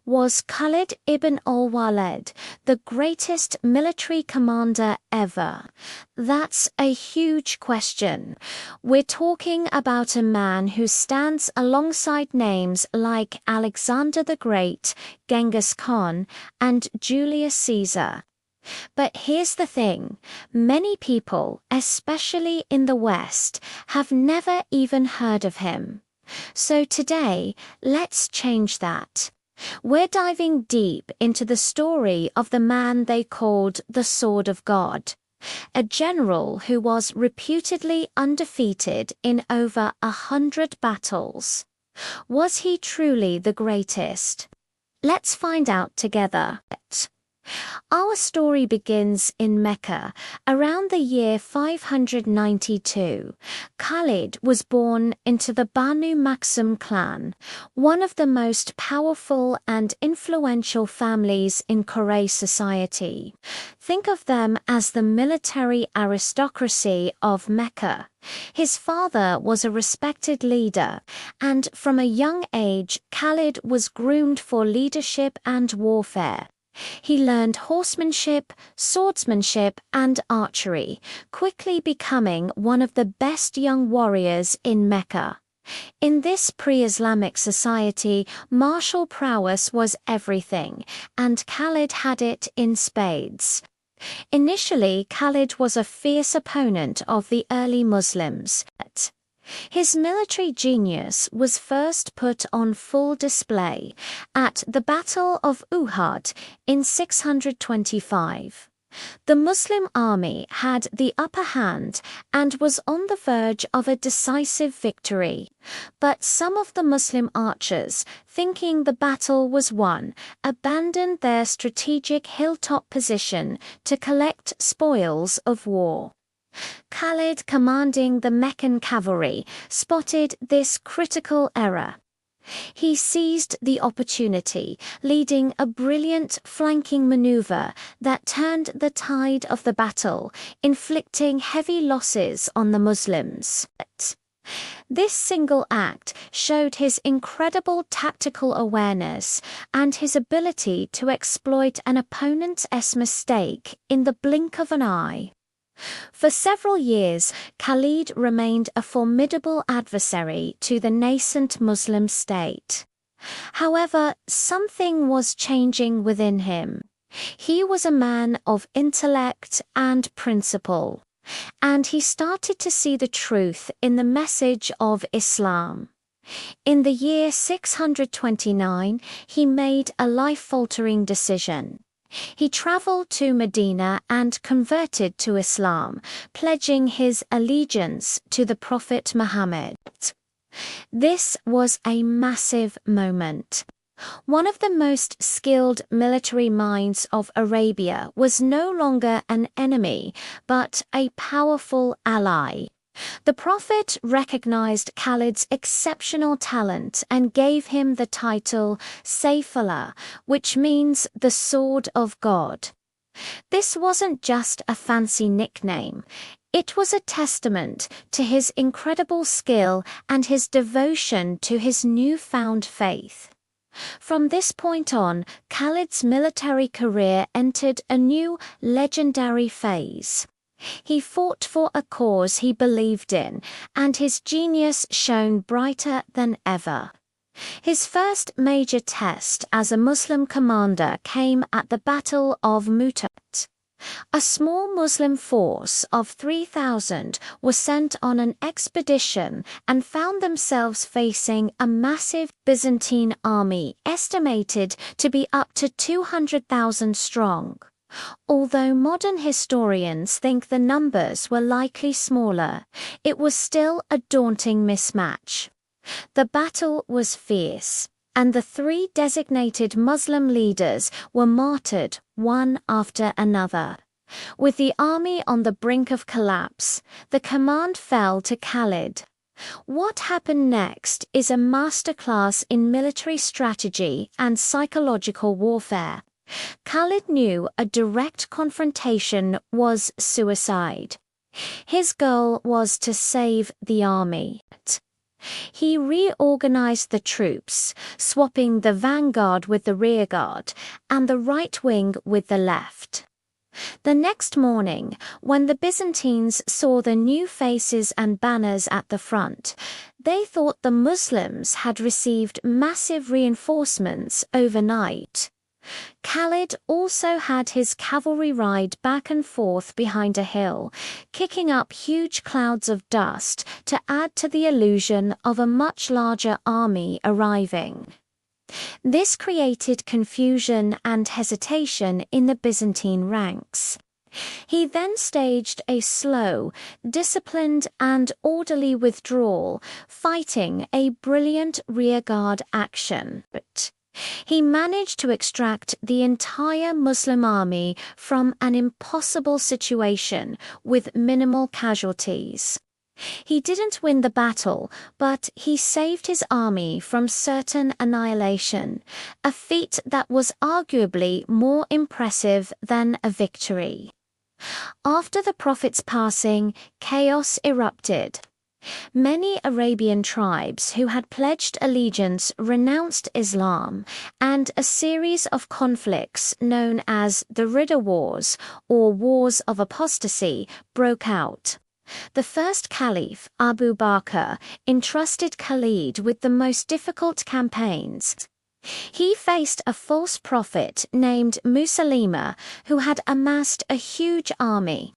Was Khalid Ibn Al-Walid the greatest military commander ever? That's a huge question. We're talking about a man who stands alongside names like Alexander the Great, Genghis Khan, and Julius Caesar. But here's the thing, many people, especially in the West, have never even heard of him. So today, let's change that. We're diving deep into the story of the man they called the Sword of God, a general who was reputedly undefeated in over 100 battles. Was he truly the greatest? Let's find out together. Our story begins in Mecca, around the year 592. Khalid was born into the Banu Makhzum clan, one of the most powerful and influential families in Quraysh society. Think of them as the military aristocracy of Mecca. His father was a respected leader, and from a young age, Khalid was groomed for leadership and warfare. He learned horsemanship, swordsmanship, and archery, quickly becoming one of the best young warriors in Mecca. In this pre-Islamic society, martial prowess was everything, and Khalid had it in spades. Initially, Khalid was a fierce opponent of the early Muslims. His military genius was first put on full display at the Battle of Uhud in 625. The Muslim army had the upper hand and was on the verge of a decisive victory. But some of the Muslim archers, thinking the battle was won, abandoned their strategic hilltop position to collect spoils of war. Khalid, commanding the Meccan cavalry, spotted this critical error. He seized the opportunity, leading a brilliant flanking maneuver that turned the tide of the battle, inflicting heavy losses on the Muslims. This single act showed his incredible tactical awareness and his ability to exploit an opponent's mistake in the blink of an eye. For several years, Khalid remained a formidable adversary to the nascent Muslim state. However, something was changing within him. He was a man of intellect and principle, and he started to see the truth in the message of Islam. In the year 629, he made a life-altering decision. He traveled to Medina and converted to Islam, pledging his allegiance to the Prophet Muhammad. This was a massive moment. One of the most skilled military minds of Arabia was no longer an enemy, but a powerful ally. The Prophet recognized Khalid's exceptional talent and gave him the title Saifullah, which means the Sword of God. This wasn't just a fancy nickname. It was a testament to his incredible skill and his devotion to his newfound faith. From this point on, Khalid's military career entered a new, legendary phase. He fought for a cause he believed in, and his genius shone brighter than ever. His first major test as a Muslim commander came at the Battle of Mu'tah. A small Muslim force of 3,000 was sent on an expedition and found themselves facing a massive Byzantine army estimated to be up to 200,000 strong. Although modern historians think the numbers were likely smaller, it was still a daunting mismatch. The battle was fierce, and the three designated Muslim leaders were martyred one after another. With the army on the brink of collapse, the command fell to Khalid. What happened next is a masterclass in military strategy and psychological warfare. Khalid knew a direct confrontation was suicide. His goal was to save the army. He reorganized the troops, swapping the vanguard with the rearguard and the right wing with the left. The next morning, when the Byzantines saw the new faces and banners at the front, they thought the Muslims had received massive reinforcements overnight. Khalid also had his cavalry ride back and forth behind a hill, kicking up huge clouds of dust to add to the illusion of a much larger army arriving. This created confusion and hesitation in the Byzantine ranks. He then staged a slow, disciplined and orderly withdrawal, fighting a brilliant rearguard action. But he managed to extract the entire Muslim army from an impossible situation with minimal casualties. He didn't win the battle, but he saved his army from certain annihilation, a feat that was arguably more impressive than a victory. After the Prophet's passing, chaos erupted. Many Arabian tribes who had pledged allegiance renounced Islam, and a series of conflicts known as the Ridda Wars or Wars of Apostasy broke out. The first caliph, Abu Bakr, entrusted Khalid with the most difficult campaigns. He faced a false prophet named Musaylima who had amassed a huge army.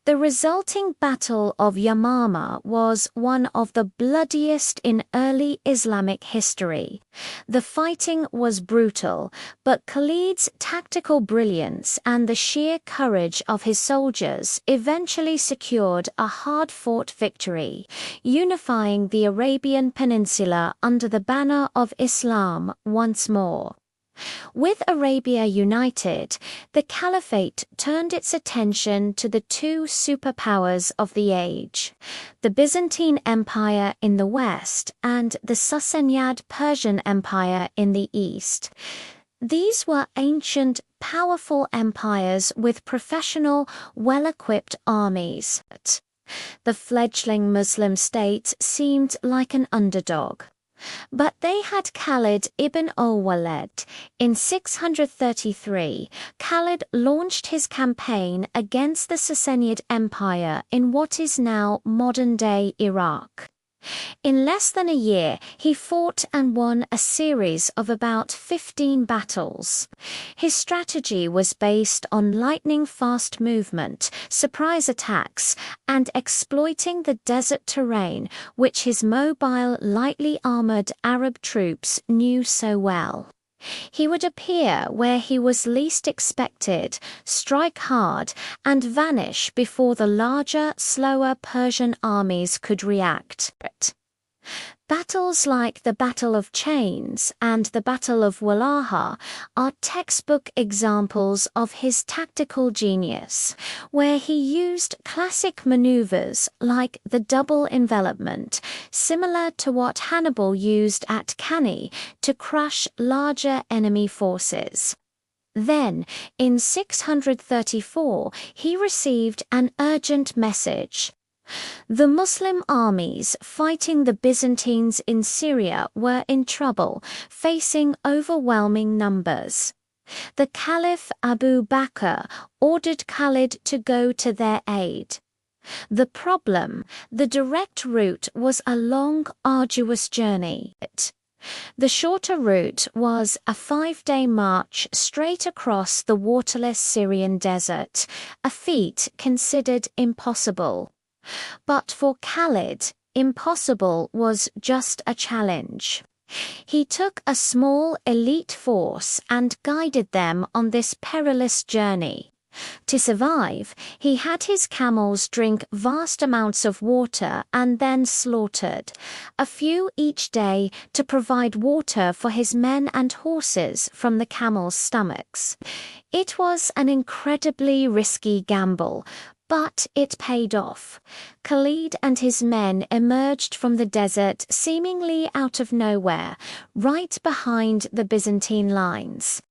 The resulting Battle of Yamama was one of the bloodiest in early Islamic history. The fighting was brutal, but Khalid's tactical brilliance and the sheer courage of his soldiers eventually secured a hard-fought victory, unifying the Arabian Peninsula under the banner of Islam once more. With Arabia united, the Caliphate turned its attention to the two superpowers of the age, the Byzantine Empire in the west and the Sassanid Persian Empire in the east. These were ancient, powerful empires with professional, well-equipped armies. The fledgling Muslim state seemed like an underdog. But they had Khalid Ibn Al-Walid. In 633, Khalid launched his campaign against the Sassanid Empire in what is now modern-day Iraq. In less than a year, he fought and won a series of about 15 battles. His strategy was based on lightning-fast movement, surprise attacks, and exploiting the desert terrain which his mobile, lightly armored Arab troops knew so well. He would appear where he was least expected, strike hard, and vanish before the larger, slower Persian armies could react. Battles like the Battle of Chains and the Battle of Wallaha are textbook examples of his tactical genius, where he used classic maneuvers like the double envelopment, similar to what Hannibal used at Cannae to crush larger enemy forces. Then, in 634, he received an urgent message. The Muslim armies fighting the Byzantines in Syria were in trouble, facing overwhelming numbers. The Caliph Abu Bakr ordered Khalid to go to their aid. The problem, the direct route was a long, arduous journey. The shorter route was a 5-day march straight across the waterless Syrian desert, a feat considered impossible. But for Khalid, impossible was just a challenge. He took a small elite force and guided them on this perilous journey. To survive, he had his camels drink vast amounts of water and then slaughtered, a few each day to provide water for his men and horses from the camels' stomachs. It was an incredibly risky gamble, but it paid off. Khalid and his men emerged from the desert seemingly out of nowhere, right behind the Byzantine lines.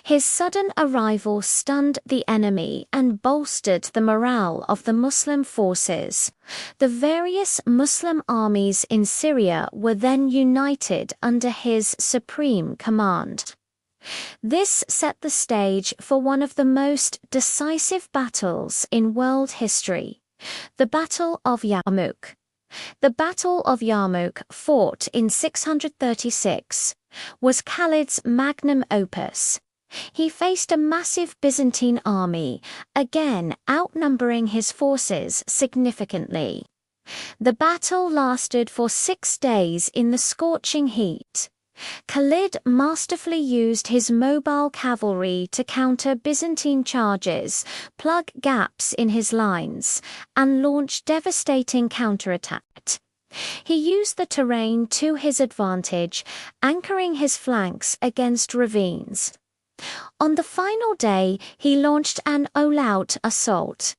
His sudden arrival stunned the enemy and bolstered the morale of the Muslim forces. The various Muslim armies in Syria were then united under his supreme command. This set the stage for one of the most decisive battles in world history, the Battle of Yarmouk. The Battle of Yarmouk, fought in 636, was Khalid's magnum opus. He faced a massive Byzantine army, again outnumbering his forces significantly. The battle lasted for 6 days in the scorching heat. Khalid masterfully used his mobile cavalry to counter Byzantine charges, plug gaps in his lines, and launch devastating counterattacks. He used the terrain to his advantage, anchoring his flanks against ravines. On the final day, he launched an all-out assault.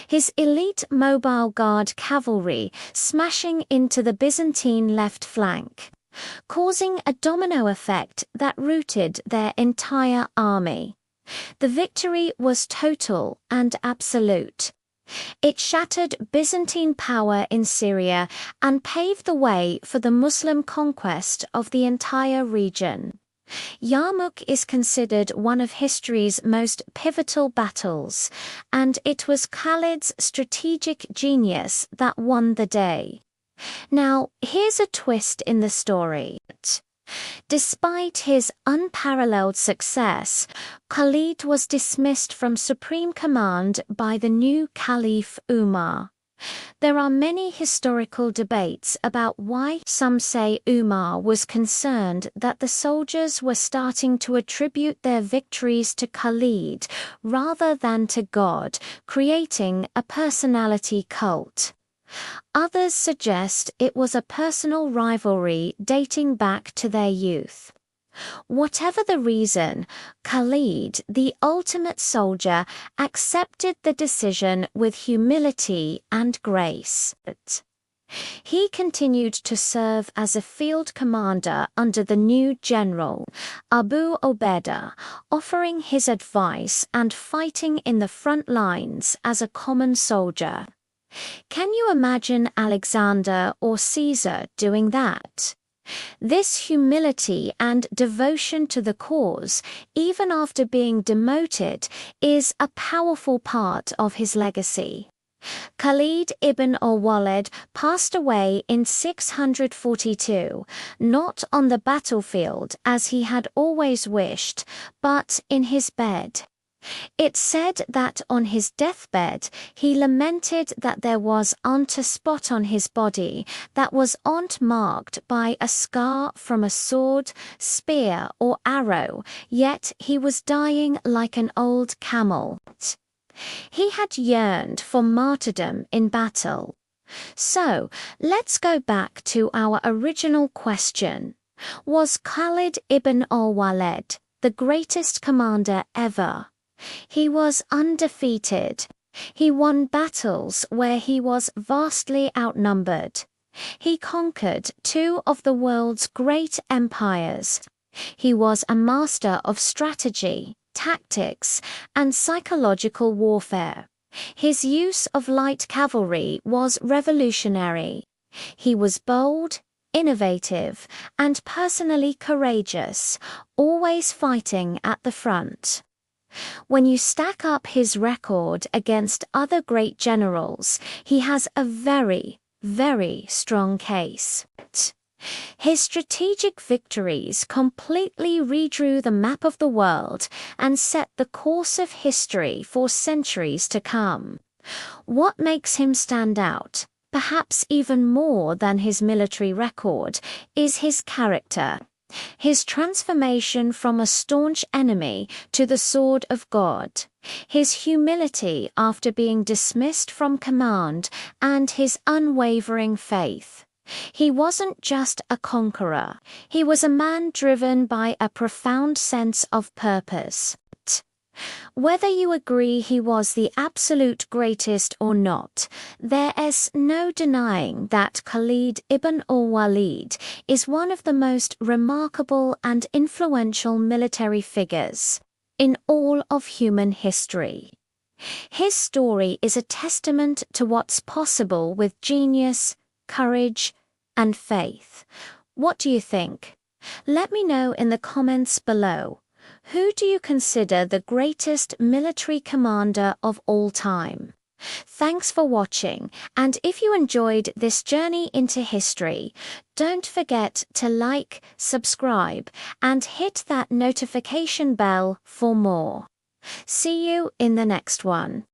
His elite mobile guard cavalry smashing into the Byzantine left flank, causing a domino effect that routed their entire army. The victory was total and absolute. It shattered Byzantine power in Syria and paved the way for the Muslim conquest of the entire region. Yarmouk is considered one of history's most pivotal battles, and it was Khalid's strategic genius that won the day. Now, here's a twist in the story. Despite his unparalleled success, Khalid was dismissed from supreme command by the new Caliph Umar. There are many historical debates about why. Some say Umar was concerned that the soldiers were starting to attribute their victories to Khalid rather than to God, creating a personality cult. Others suggest it was a personal rivalry dating back to their youth. Whatever the reason, Khalid, the ultimate soldier, accepted the decision with humility and grace. He continued to serve as a field commander under the new general, Abu Ubaidah, offering his advice and fighting in the front lines as a common soldier. Can you imagine Alexander or Caesar doing that? This humility and devotion to the cause, even after being demoted, is a powerful part of his legacy. Khalid Ibn Al-Walid passed away in 642, not on the battlefield as he had always wished, but in his bed. It's said that on his deathbed he lamented that there was a spot on his body that was marked by a scar from a sword, spear, or arrow, yet he was dying like an old camel. He had yearned for martyrdom in battle. So, let's go back to our original question. Was Khalid ibn al-Walid the greatest commander ever? He was undefeated. He won battles where he was vastly outnumbered. He conquered 2 of the world's great empires. He was a master of strategy, tactics, and psychological warfare. His use of light cavalry was revolutionary. He was bold, innovative, and personally courageous, always fighting at the front. When you stack up his record against other great generals, he has a very, very strong case. His strategic victories completely redrew the map of the world and set the course of history for centuries to come. What makes him stand out, perhaps even more than his military record, is his character. His transformation from a staunch enemy to the sword of God, his humility after being dismissed from command, and his unwavering faith. He wasn't just a conqueror, he was a man driven by a profound sense of purpose. Whether you agree he was the absolute greatest or not, there is no denying that Khalid Ibn Al-Walid is one of the most remarkable and influential military figures in all of human history. His story is a testament to what's possible with genius, courage, and faith. What do you think? Let me know in the comments below. Who do you consider the greatest military commander of all time? Thanks for watching, and if you enjoyed this journey into history, don't forget to like, subscribe, and hit that notification bell for more. See you in the next one.